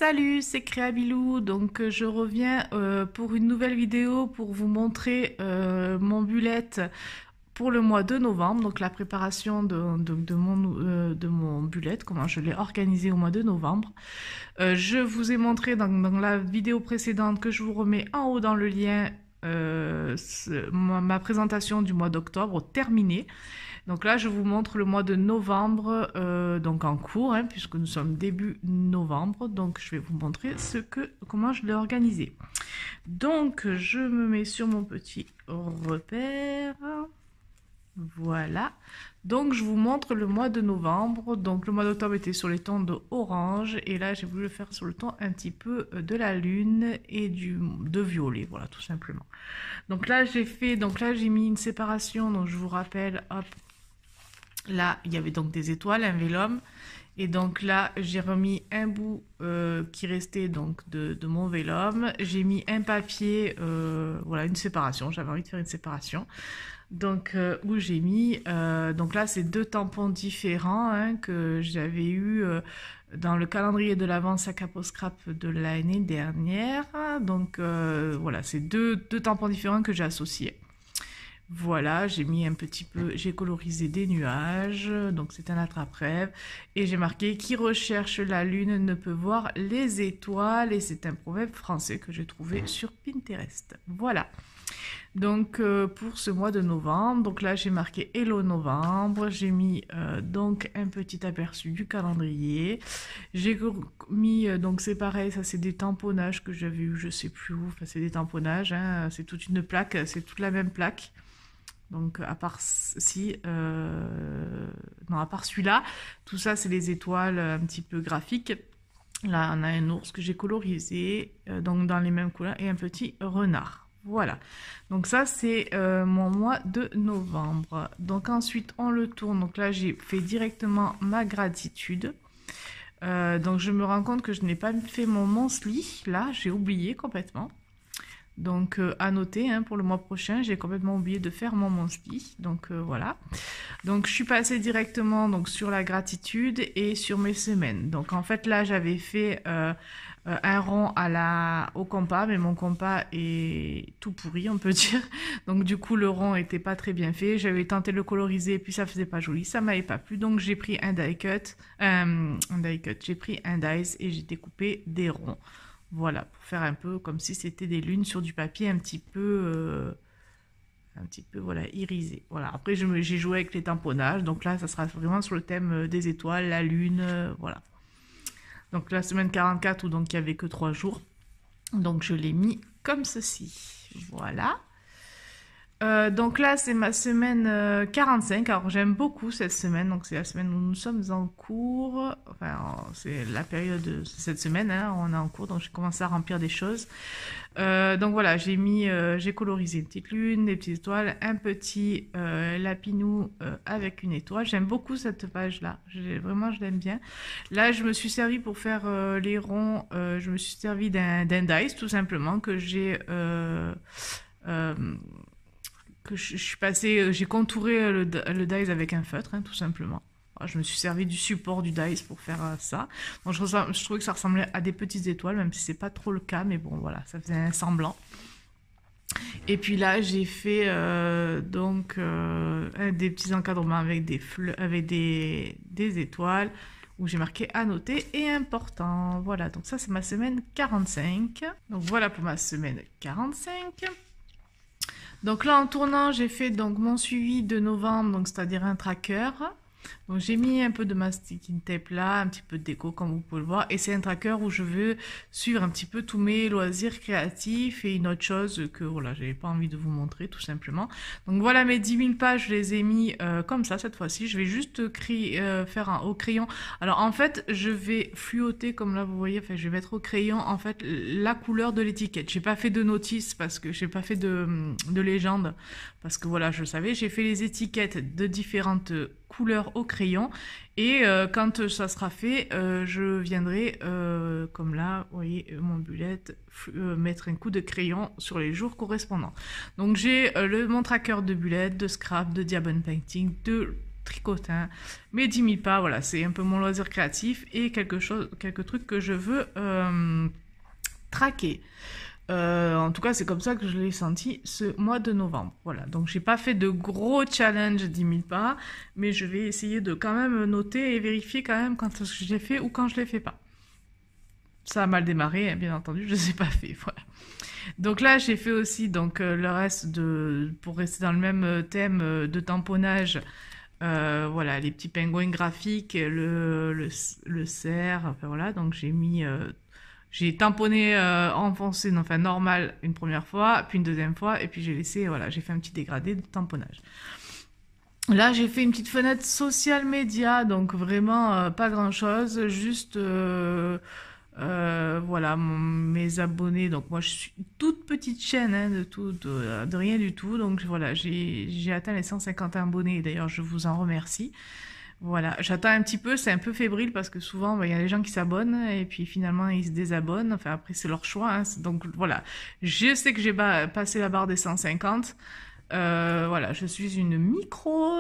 Salut, c'est Créabilou. Donc je reviens pour une nouvelle vidéo pour vous montrer mon bullet pour le mois de novembre. Donc la préparation de mon bullet, comment je l'ai organisé au mois de novembre. Je vous ai montré dans la vidéo précédente que je vous remets en haut dans le lien ma présentation du mois d'octobre terminée. Donc là, je vous montre le mois de novembre, donc en cours, hein, puisque nous sommes début novembre. Donc, je vais vous montrer comment je l'ai organisé. Donc, je me mets sur mon petit repère. Voilà. Donc, je vous montre le mois de novembre. Donc, le mois d'octobre était sur les tons de orange. Et là, j'ai voulu le faire sur le ton un petit peu de la lune et de violet. Voilà, tout simplement. Donc là, j'ai mis une séparation. Donc, je vous rappelle, hop. Là, il y avait donc des étoiles, un vélum. Et donc là, j'ai remis un bout qui restait donc de mon vélum. J'ai mis un papier, voilà, une séparation. J'avais envie de faire une séparation. Donc, où j'ai mis... donc là, c'est deux tampons différents hein, que j'avais eu dans le calendrier de l'Avent Sac à Peau Scrap de l'année dernière. Donc, voilà, c'est deux tampons différents que j'ai associés. Voilà, j'ai mis un petit peu, j'ai colorisé des nuages, donc c'est un attrape-rêve, et j'ai marqué « Qui recherche la lune ne peut voir les étoiles » et c'est un proverbe français que j'ai trouvé sur Pinterest. Voilà, donc pour ce mois de novembre, donc là j'ai marqué « Hello novembre », j'ai mis donc un petit aperçu du calendrier, j'ai mis, donc c'est pareil, ça c'est des tamponnages que j'avais eu, je sais plus où, enfin c'est des tamponnages, hein, c'est toute une plaque, c'est toute la même plaque. Donc à part non, à part celui-là, tout ça c'est les étoiles un petit peu graphiques. Là on a un ours que j'ai colorisé, donc dans les mêmes couleurs, et un petit renard. Voilà, donc ça c'est mon mois de novembre. Donc ensuite on le tourne, donc là j'ai fait directement ma gratitude. Donc je me rends compte que je n'ai pas fait mon Monthly, là j'ai oublié complètement. Donc à noter hein, pour le mois prochain, j'ai complètement oublié de faire mon monthly. Donc voilà. Donc je suis passée directement donc, sur la gratitude et sur mes semaines. Donc en fait là j'avais fait un rond au compas, mais mon compas est tout pourri on peut dire. Donc du coup le rond était pas très bien fait. J'avais tenté de le coloriser puis ça faisait pas joli, ça m'avait pas plu. Donc j'ai pris un die cut, j'ai pris un dies et j'ai découpé des ronds. Voilà, pour faire un peu comme si c'était des lunes sur du papier un petit peu voilà, irisé. Voilà, après j'ai joué avec les tamponnages, donc là ça sera vraiment sur le thème des étoiles, la lune, voilà. Donc la semaine 44 où donc il n'y avait que 3 jours, donc je l'ai mis comme ceci, voilà. Donc là c'est ma semaine 45, alors j'aime beaucoup cette semaine, donc c'est la semaine où nous sommes en cours, enfin c'est la période de cette semaine, hein, on est en cours, donc j'ai commencé à remplir des choses. Donc voilà, j'ai colorisé une petite lune, des petites étoiles, un petit lapinou avec une étoile. J'aime beaucoup cette page là, vraiment je l'aime bien. Là je me suis servi pour faire les ronds, je me suis servi d'un dice tout simplement que j'ai... j'ai contouré le dies avec un feutre, hein, tout simplement. Alors, je me suis servi du support du dies pour faire ça. Donc, je trouvais que ça ressemblait à des petites étoiles, même si c'est pas trop le cas, mais bon, voilà, ça faisait un semblant. Et puis là, j'ai fait des petits encadrements avec des étoiles, où j'ai marqué à noter et important. Voilà, donc ça, c'est ma semaine 45. Donc voilà pour ma semaine 45. Donc là en tournant j'ai fait donc mon suivi de novembre, donc c'est-à-dire un tracker. Donc j'ai mis un peu de masking tape là, un petit peu de déco comme vous pouvez le voir, et c'est un tracker où je veux suivre un petit peu tous mes loisirs créatifs et une autre chose que voilà, j'avais pas envie de vous montrer tout simplement. Donc voilà mes 10 000 pages, je les ai mis comme ça cette fois-ci. Je vais juste faire au crayon. Alors en fait je vais fluoter comme là vous voyez, enfin je vais mettre au crayon en fait la couleur de l'étiquette. J'ai pas fait de notice parce que j'ai pas fait de légende parce que voilà, je savais, j'ai fait les étiquettes de différentes couleurs au crayon et quand ça sera fait je viendrai comme là vous voyez mon bullet mettre un coup de crayon sur les jours correspondants. Donc j'ai mon tracker de bullet, de scrap, de diamond painting, de tricotin. Mais 10 000 pas, voilà, c'est un peu mon loisir créatif et quelques trucs que je veux traquer. En tout cas, c'est comme ça que je l'ai senti ce mois de novembre. Voilà, donc j'ai pas fait de gros challenge 10 000 pas, mais je vais essayer de quand même noter et vérifier quand même quand je l'ai fait ou quand je l'ai fait pas. Ça a mal démarré, hein, bien entendu, je ne les ai pas fait. Voilà. Donc là, j'ai fait aussi donc le reste pour rester dans le même thème de tamponnage. Voilà, les petits pingouins graphiques, le cerf, enfin voilà. Donc j'ai tamponné enfoncé, enfin normal une première fois, puis une deuxième fois, et puis j'ai laissé, voilà, j'ai fait un petit dégradé de tamponnage. Là, j'ai fait une petite fenêtre social média, donc vraiment pas grand chose, juste voilà, mes abonnés. Donc moi, je suis une toute petite chaîne, hein, de rien du tout. Donc voilà, j'ai atteint les 150 abonnés. D'ailleurs, je vous en remercie. Voilà, j'attends un petit peu, c'est un peu fébrile parce que souvent, il y a des gens qui s'abonnent et puis finalement, ils se désabonnent. Enfin, après, c'est leur choix, hein. Donc voilà, je sais que j'ai passé la barre des 150. Voilà, je suis une micro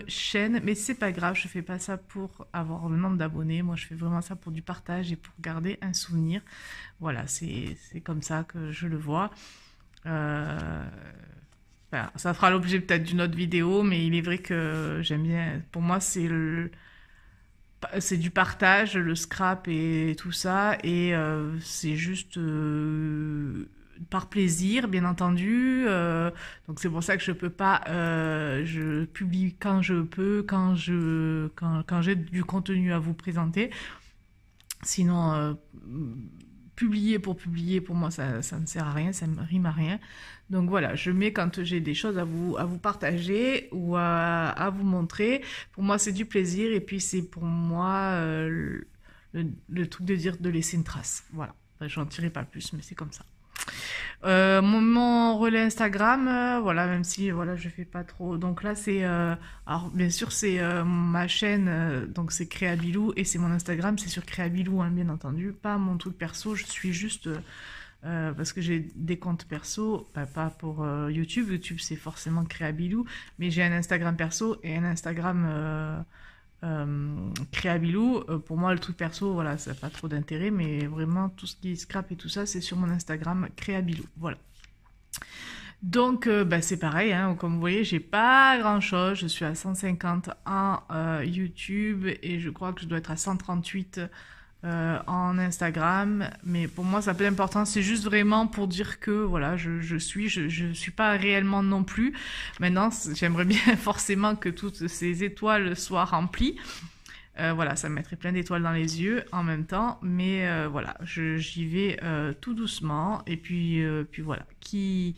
chaîne, mais c'est pas grave, je fais pas ça pour avoir le nombre d'abonnés. Moi, je fais vraiment ça pour du partage et pour garder un souvenir. Voilà, c'est comme ça que je le vois. Enfin, ça fera l'objet peut-être d'une autre vidéo, mais il est vrai que j'aime bien. Pour moi, c'est du partage, le scrap et tout ça, et c'est juste par plaisir, bien entendu. Donc c'est pour ça que je peux pas, je publie quand je peux, quand j'ai du contenu à vous présenter. Sinon, publier pour publier, pour moi, ça ne sert à rien, ça ne rime à rien. Donc voilà, je mets quand j'ai des choses à vous partager ou à vous montrer. Pour moi, c'est du plaisir et puis c'est pour moi le truc de dire de laisser une trace. Voilà, enfin, j'en tirerai pas plus, mais c'est comme ça. Mon relais Instagram, voilà, même si voilà, je fais pas trop. Donc là, c'est alors bien sûr c'est ma chaîne, donc c'est Créabilou et c'est mon Instagram, c'est sur Créabilou, hein, bien entendu, pas mon truc perso. Je suis juste parce que j'ai des comptes perso, pas pour YouTube. YouTube c'est forcément Créabilou, mais j'ai un Instagram perso et un Instagram Créabilou. Pour moi, le truc perso, voilà, ça n'a pas trop d'intérêt, mais vraiment, tout ce qui est scrap et tout ça, c'est sur mon Instagram Créabilou. Voilà. Donc, c'est pareil, hein, comme vous voyez, j'ai pas grand chose. Je suis à 150 en YouTube et je crois que je dois être à 138 en Instagram, mais pour moi ça n'a pas d'importance, c'est juste vraiment pour dire que voilà, je suis pas réellement non plus. Maintenant, j'aimerais bien forcément que toutes ces étoiles soient remplies. Voilà, ça me mettrait plein d'étoiles dans les yeux en même temps, mais voilà, j'y vais tout doucement, et puis voilà, qui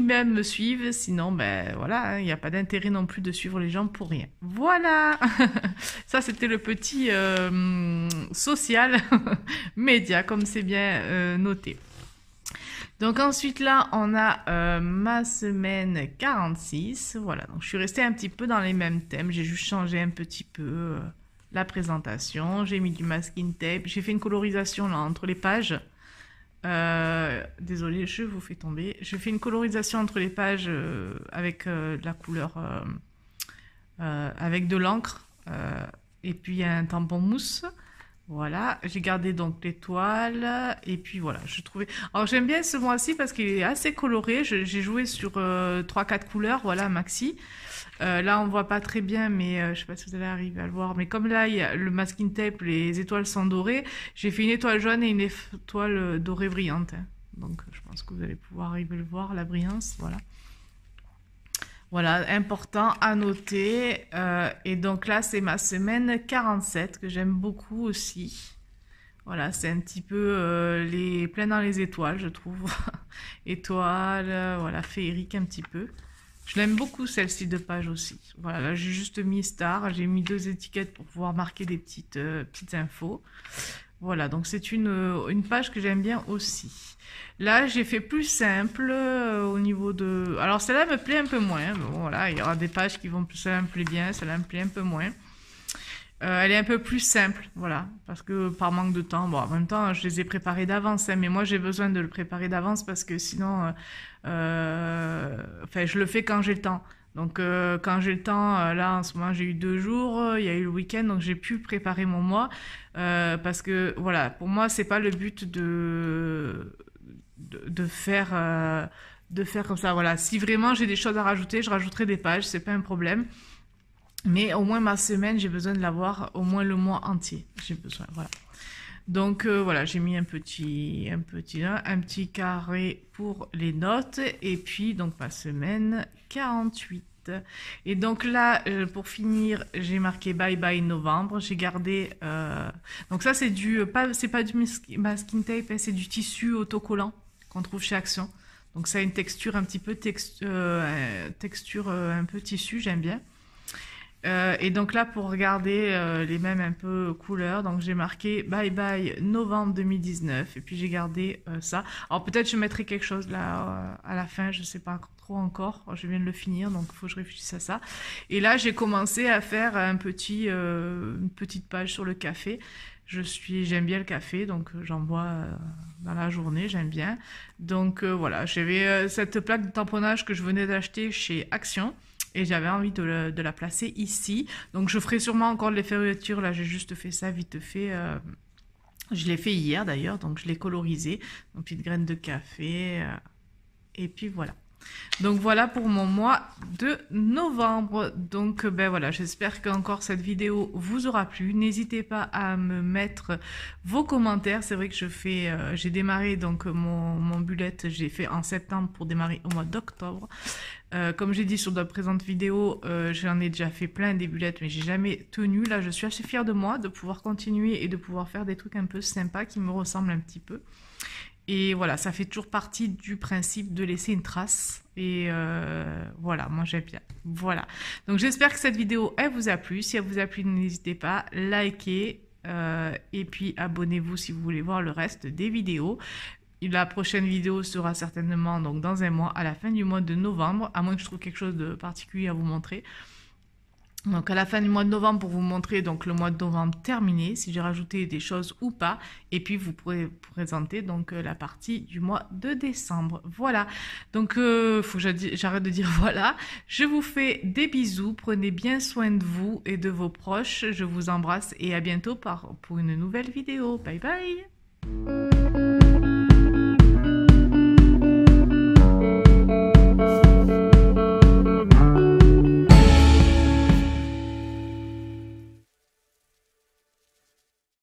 même me suivent, sinon ben voilà, il n'y a pas d'intérêt non plus de suivre les gens pour rien. Voilà. Ça c'était le petit social média, comme c'est bien noté. Donc ensuite là on a ma semaine 46, voilà, donc je suis restée un petit peu dans les mêmes thèmes, j'ai juste changé un petit peu la présentation, j'ai mis du masking tape, j'ai fait une colorisation là entre les pages. Désolée, je vous fais tomber. Je fais une colorisation entre les pages avec de la couleur, avec de l'encre et puis un tampon mousse. Voilà, j'ai gardé donc l'étoile et puis voilà, je trouvais. Alors j'aime bien ce mois-ci parce qu'il est assez coloré. J'ai joué sur 3-4 couleurs, voilà, maxi. Là, on voit pas très bien, mais je sais pas si vous allez arriver à le voir. Mais comme là, il y a le masking tape, les étoiles sont dorées. J'ai fait une étoile jaune et une étoile dorée brillante, hein. Donc, je pense que vous allez pouvoir arriver à le voir, la brillance, voilà. Voilà, important à noter. Et donc là, c'est ma semaine 47 que j'aime beaucoup aussi. Voilà, c'est un petit peu plein dans les étoiles, je trouve. Étoiles, voilà, féerique un petit peu. Je l'aime beaucoup celle-ci de page aussi. Voilà, là j'ai juste mis star, j'ai mis 2 étiquettes pour pouvoir marquer des petites infos. Voilà, donc c'est une page que j'aime bien aussi. Là j'ai fait plus simple au niveau de... Alors celle-là me plaît un peu moins. Bon, voilà, il y aura des pages qui vont... Celle-là me plaît bien, celle-là me plaît un peu moins. Elle est un peu plus simple, voilà, parce que par manque de temps, bon, en même temps, je les ai préparés d'avance, hein, mais moi j'ai besoin de le préparer d'avance parce que sinon, enfin, je le fais quand j'ai le temps. Donc quand j'ai le temps, là en ce moment j'ai eu 2 jours, il y a eu le week-end, donc j'ai pu préparer mon mois parce que voilà, pour moi c'est pas le but de faire comme ça. Voilà, si vraiment j'ai des choses à rajouter, je rajouterai des pages, c'est pas un problème. Mais au moins ma semaine, j'ai besoin de l'avoir au moins le mois entier. J'ai besoin, voilà. Donc voilà, j'ai mis un petit carré pour les notes et puis donc ma semaine 48. Et donc là, pour finir, j'ai marqué bye bye novembre. J'ai gardé donc ça c'est c'est pas du masking tape, hein, c'est du tissu autocollant qu'on trouve chez Action. Donc ça a une texture un petit peu texture un peu tissu, j'aime bien. Et donc là, pour regarder les mêmes un peu couleurs, donc j'ai marqué bye bye novembre 2019 et puis j'ai gardé ça. Alors peut-être je mettrai quelque chose là à la fin, je sais pas trop encore, je viens de le finir donc il faut que je réfléchisse à ça. Et là j'ai commencé à faire une petite page sur le café. J'aime bien le café, donc j'en bois dans la journée, j'aime bien. Donc voilà, j'avais cette plaque de tamponnage que je venais d'acheter chez Action. Et j'avais envie de la placer ici. Donc je ferai sûrement encore de les fermetures. Là, j'ai juste fait ça vite fait. Je l'ai fait hier d'ailleurs. Donc je l'ai colorisé. Donc petite graine de café. Et puis voilà. Donc voilà pour mon mois de novembre. Donc ben voilà, j'espère qu'encore cette vidéo vous aura plu. N'hésitez pas à me mettre vos commentaires. C'est vrai que j'ai démarré donc mon bullet, j'ai fait en septembre pour démarrer au mois d'octobre. Comme j'ai dit sur de présentes vidéos, j'en ai déjà fait plein des bullets, mais j'ai jamais tenu. Là, je suis assez fière de moi de pouvoir continuer et de pouvoir faire des trucs un peu sympas qui me ressemblent un petit peu. Et voilà, ça fait toujours partie du principe de laisser une trace. Et voilà, moi j'aime bien. Voilà. Donc j'espère que cette vidéo, elle vous a plu. Si elle vous a plu, n'hésitez pas, likez et puis abonnez-vous si vous voulez voir le reste des vidéos. La prochaine vidéo sera certainement donc dans un mois, à la fin du mois de novembre, à moins que je trouve quelque chose de particulier à vous montrer. Donc à la fin du mois de novembre pour vous montrer donc le mois de novembre terminé, si j'ai rajouté des choses ou pas. Et puis vous pourrez présenter donc la partie du mois de décembre. Voilà, donc faut que j'arrête de dire voilà. Je vous fais des bisous, prenez bien soin de vous et de vos proches. Je vous embrasse et à bientôt pour une nouvelle vidéo. Bye bye.